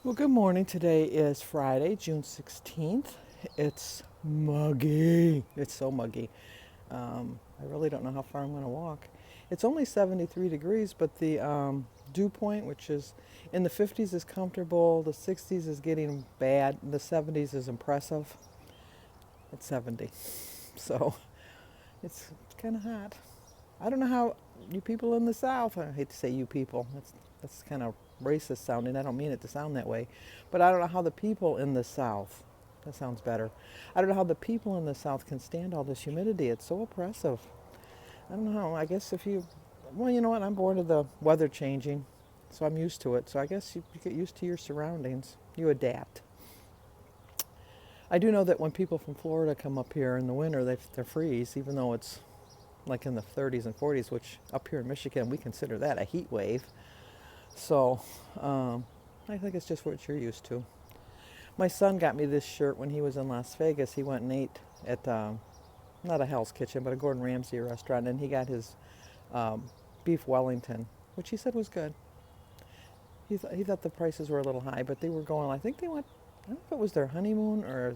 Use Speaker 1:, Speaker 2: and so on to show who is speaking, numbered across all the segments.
Speaker 1: Well, good morning. Today is Friday, June 16th. It's muggy. It's so muggy. I really don't know how far I'm going to walk. It's only 73 degrees, but the dew point, which is in the 50s, is comfortable. The 60s is getting bad. The 70s is impressive. It's 70. So it's kind of hot. I don't know how you people in the South, I hate to say you people, that's kind of racist sounding. I don't mean it to sound that way. But I don't know how the people in the South, that sounds better. I don't know how the people in the South can stand all this humidity. It's so oppressive. I don't know how. I guess if you, well, you know what? I'm bored of the weather changing, so I'm used to it. So I guess you get used to your surroundings. You adapt. I do know that when people from Florida come up here in the winter, they freeze, even though it's like in the 30s and 40s, which up here in Michigan, we consider that a heat wave. So I think it's just what you're used to. My son got me this shirt when he was in Las Vegas. He went and ate at not a Hell's Kitchen, but a Gordon Ramsay restaurant, and he got his beef Wellington, which he said was good. He thought the prices were a little high, but they were going, I think they went, I don't know if it was their honeymoon or,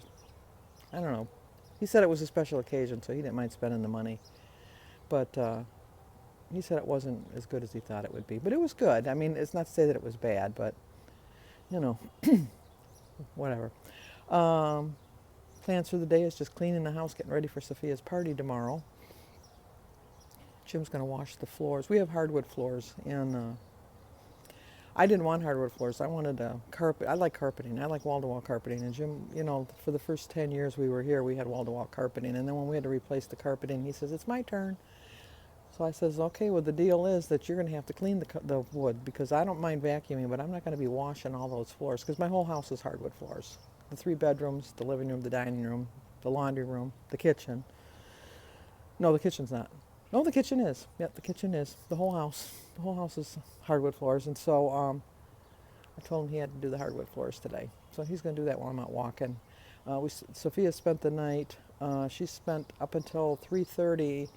Speaker 1: I don't know. He said it was a special occasion, so he didn't mind spending the money. But he said it wasn't as good as he thought it would be. But it was good. I mean, it's not to say that it was bad, but, you know, whatever. Um, Plans for the day is just cleaning the house, getting ready for Sophia's party tomorrow. Jim's going to wash the floors. We have hardwood floors, and I didn't want hardwood floors. I wanted a carpet. I like carpeting. I like wall-to-wall carpeting. And Jim, you know, for the first 10 years we were here, we had wall-to-wall carpeting. And then when we had to replace the carpeting, he says, it's my turn. So I says, okay, well, the deal is that you're going to have to clean the wood because I don't mind vacuuming, but I'm not going to be washing all those floors because my whole house is hardwood floors. The 3 bedrooms, the living room, the dining room, the laundry room, the kitchen. No, the kitchen's not. No, the kitchen is. Yep, the kitchen is. The whole house. The whole house is hardwood floors. And so I told him he had to do the hardwood floors today. So he's going to do that while I'm out walking. Sophia spent the night. She spent up until 3:30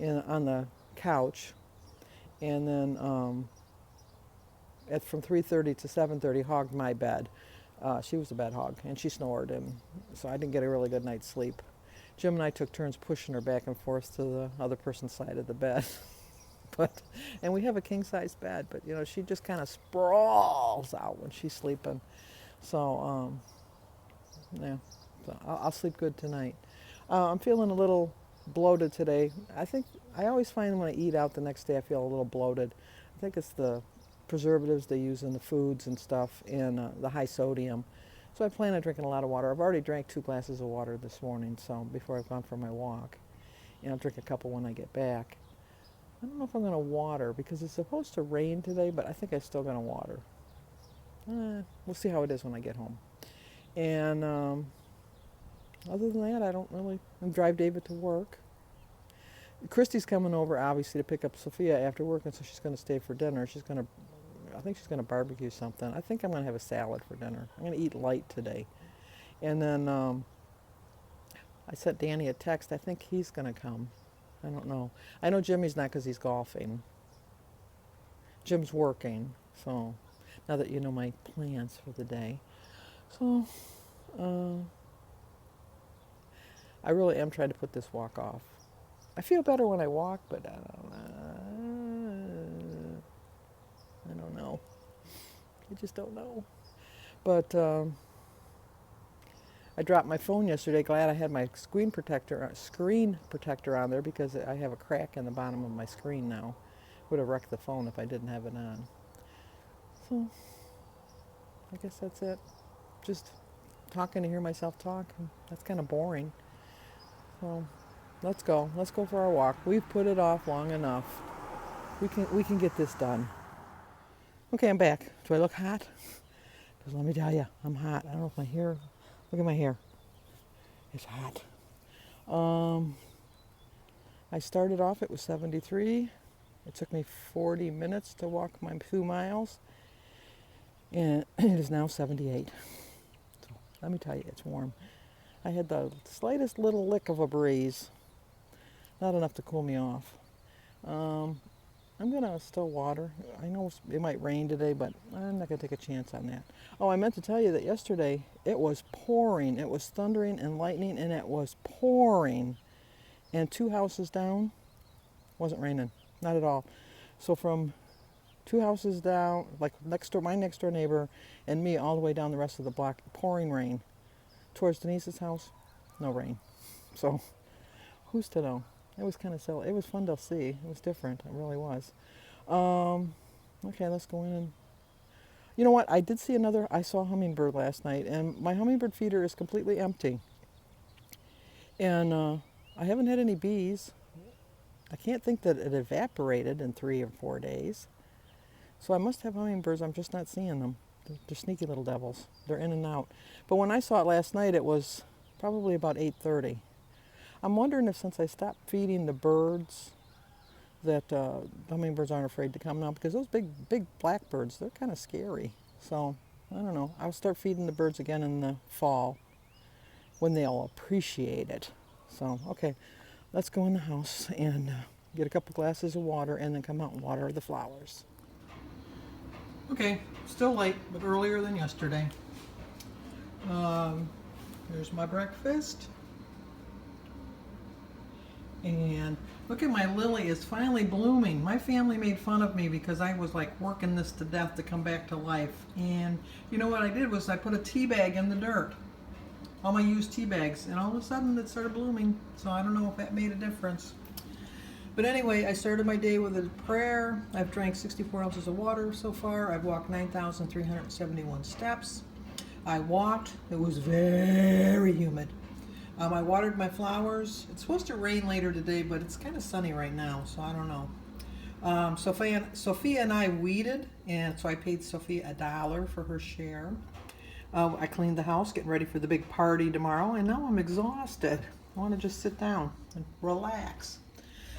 Speaker 1: on the couch, and then from 3:30 to 7:30 hogged my bed. She was a bed hog, and she snored, and so I didn't get a really good night's sleep. Jim and I took turns pushing her back and forth to the other person's side of the bed. And we have a king size bed, but you know she just kind of sprawls out when she's sleeping. So yeah, so I'll sleep good tonight. I'm feeling a little bloated today. I think I always find when I eat out the next day I feel a little bloated. I think it's the preservatives they use in the foods and stuff, and the high sodium. So I plan on drinking a lot of water. I've already drank 2 glasses of water this morning, so before I've gone for my walk, and I'll drink a couple when I get back. I don't know if I'm going to water because it's supposed to rain today, but I think I'm still going to water. We'll see how it is when I get home. And other than that, I don't really drive David to work. Christy's coming over, obviously, to pick up Sophia after work, and so she's going to stay for dinner. I think she's going to barbecue something. I think I'm going to have a salad for dinner. I'm going to eat light today. And then I sent Danny a text. I think he's going to come. I don't know. I know Jimmy's not because he's golfing. Jim's working. So now that you know my plans for the day. So I really am trying to put this walk off. I feel better when I walk, but I don't know. I just don't know. But I dropped my phone yesterday. Glad I had my screen protector on there because I have a crack in the bottom of my screen now. Would have wrecked the phone if I didn't have it on. So I guess that's it. Just talking to hear myself talk. That's kind of boring. So let's go. Let's go for our walk. We've put it off long enough. We can get this done. Okay, I'm back. Do I look hot? Because let me tell you, I'm hot. I don't know if my hair. Look at my hair. It's hot. I started off. It was 73. It took me 40 minutes to walk my 2 miles, and it is now 78. So let me tell you, it's warm. I had the slightest little lick of a breeze, not enough to cool me off. I'm gonna still water. I know it might rain today, but I'm not gonna take a chance on that. Oh, I meant to tell you that yesterday it was pouring. It was thundering and lightning, and it was pouring. And 2 houses down, wasn't raining, not at all. So from 2 houses down, like next door, my next door neighbor, and me, all the way down the rest of the block, pouring rain. Towards Denise's house, no rain. So who's to know? It was kind of silly. It was fun to see. It was different. It really was. Um, okay, let's go in and. You know what? I did see another. I saw a hummingbird last night, and my hummingbird feeder is completely empty. And I haven't had any bees. I can't think that it evaporated in 3 or 4 days. So I must have hummingbirds. I'm just not seeing them. They're sneaky little devils. They're in and out. But when I saw it last night, it was probably about 8:30. I'm wondering if since I stopped feeding the birds that hummingbirds aren't afraid to come now, because those big blackbirds, they're kind of scary. So I don't know. I'll start feeding the birds again in the fall when they'll appreciate it. So okay, let's go in the house and get a couple glasses of water and then come out and water the flowers. Okay, still late, but earlier than yesterday. Here's my breakfast. And look at my lily, it's finally blooming. My family made fun of me because I was like working this to death to come back to life. And you know what I did was I put a tea bag in the dirt. All my used tea bags. And all of a sudden it started blooming. So I don't know if that made a difference. But anyway, I started my day with a prayer. I've drank 64 ounces of water so far. I've walked 9,371 steps. I walked. It was very humid. I watered my flowers. It's supposed to rain later today, but it's kind of sunny right now, so I don't know. Sophia and I weeded, and so I paid Sophia $1 for her share. I cleaned the house, getting ready for the big party tomorrow, and now I'm exhausted. I want to just sit down and relax.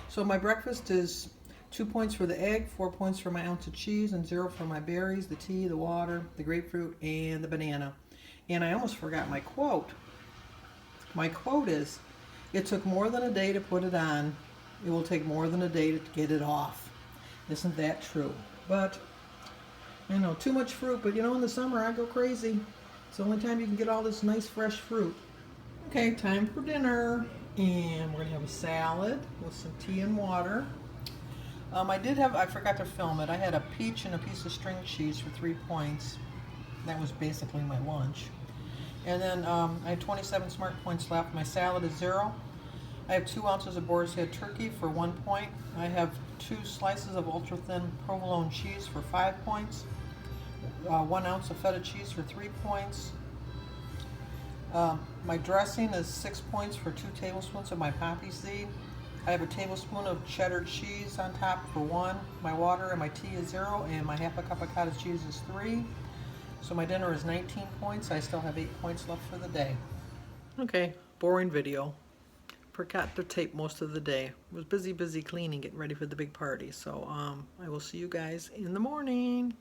Speaker 1: So my breakfast is 2 points for the egg, 4 points for my ounce of cheese, and 0 for my berries, the tea, the water, the grapefruit, and the banana. And I almost forgot my quote. My quote is, it took more than a day to put it on. It will take more than a day to get it off. Isn't that true? But, I know, too much fruit, but you know, in the summer I go crazy. It's the only time you can get all this nice fresh fruit. Okay, time for dinner. And we're gonna have a salad with some tea and water. I forgot to film it. I had a peach and a piece of string cheese for 3 points. That was basically my lunch. And then I had 27 smart points left. My salad is 0. I have 2 ounces of Boar's Head turkey for 1 point. I have 2 slices of ultra-thin provolone cheese for 5 points. 1 ounce of feta cheese for 3 points. My dressing is 6 points for 2 tablespoons of my poppy seed. I have a tablespoon of cheddar cheese on top for 1. My water and my tea is 0, and my half a cup of cottage cheese is 3. So my dinner is 19 points. I still have 8 points left for the day. Okay, boring video. Forgot to tape most of the day. Was busy cleaning, getting ready for the big party. So I will see you guys in the morning.